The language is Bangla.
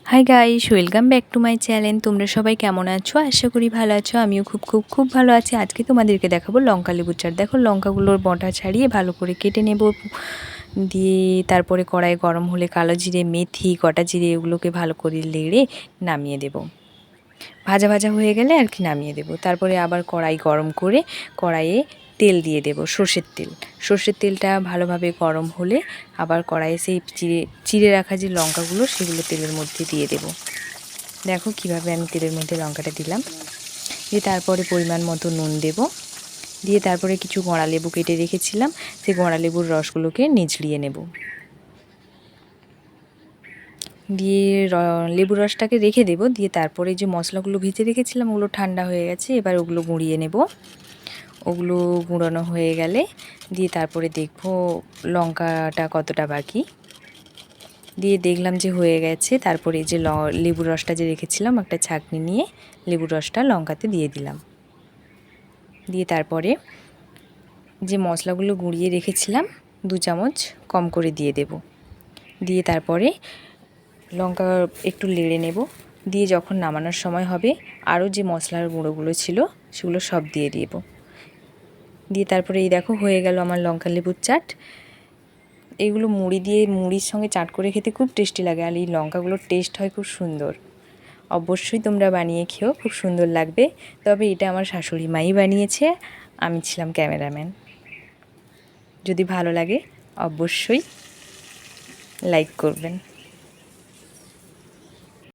Hi guys, welcome back to my channel. তোমরা সবাই কেমন আছো? আশা করি ভালো আছো। আমিও খুব ভালো আছি। আজকে তোমাদেরকে দেখাবো লঙ্কা লেবুর চাট। দেখো, লঙ্কাগুলোর বটা ছাড়িয়ে ভালো করে কেটে নেব। দিয়ে তারপরে কড়াই গরম হলে কালো জিরে, মেথি, গোটা জিরে এগুলোকে ভালো করে নেড়ে নামিয়ে দেব। ভাজা ভাজা হয়ে গেলে আর কি নামিয়ে দেব। তারপরে আবার কড়াই গরম করে কড়াইয়ে তেল দিয়ে দেব, সর্ষের তেল। সর্ষের তেলটা ভালোভাবে গরম হলে আবার কড়াইয়ে সেই চিড়ে রাখা যে লঙ্কাগুলো সেগুলো তেলের মধ্যে দিয়ে দেব। দেখো কিভাবে আমি তেলের মধ্যে লঙ্কাটা দিলাম। দিয়ে তারপরে পরিমাণ মতো নুন দেব। দিয়ে তারপরে কিছু গড়া লেবু কেটে রেখেছিলাম, সেই গড়া লেবুর রসগুলোকে নিচড়িয়ে নেব। দিয়ে লেবুর রসটাকে রেখে দেব। দিয়ে তারপরে যে মশলাগুলো ভিজে রেখেছিলাম ওগুলো ঠান্ডা হয়ে গেছে, এবার ওগুলো গুঁড়িয়ে নেব। ওগুলো গুঁড়ানো হয়ে গেলে দিয়ে তারপরে দেখব লঙ্কাটা কতটা বাকি। দিয়ে দেখলাম যে হয়ে গেছে। তারপরে যে লেবুর রসটা যে রেখেছিলাম একটা ছাঁকনি নিয়ে লেবুর রসটা লঙ্কাতে দিয়ে দিলাম। দিয়ে তারপরে যে মশলাগুলো গুঁড়িয়ে রেখেছিলাম 2 চামচ কম করে দিয়ে দেব। দিয়ে তারপরে লঙ্কা একটু নেড়ে নেব। দিয়ে যখন নামানোর সময় হবে আরও যে মশলার গুঁড়োগুলো ছিল সেগুলো সব দিয়ে দেব। দিয়ে তারপরে এই দেখো হয়ে গেল আমার লঙ্কা লেবুর চাট। এগুলো মুড়ির সঙ্গে চাট করে খেতে খুব টেস্টি লাগে, আর এই লঙ্কাগুলোর টেস্ট হয় খুব সুন্দর। অবশ্যই তোমরা বানিয়ে খেও, খুব সুন্দর লাগবে। তবে এটা আমার শাশুড়ি মাই বানিয়েছে, আমি ছিলাম ক্যামেরাম্যান। যদি ভালো লাগে অবশ্যই লাইক করবেন।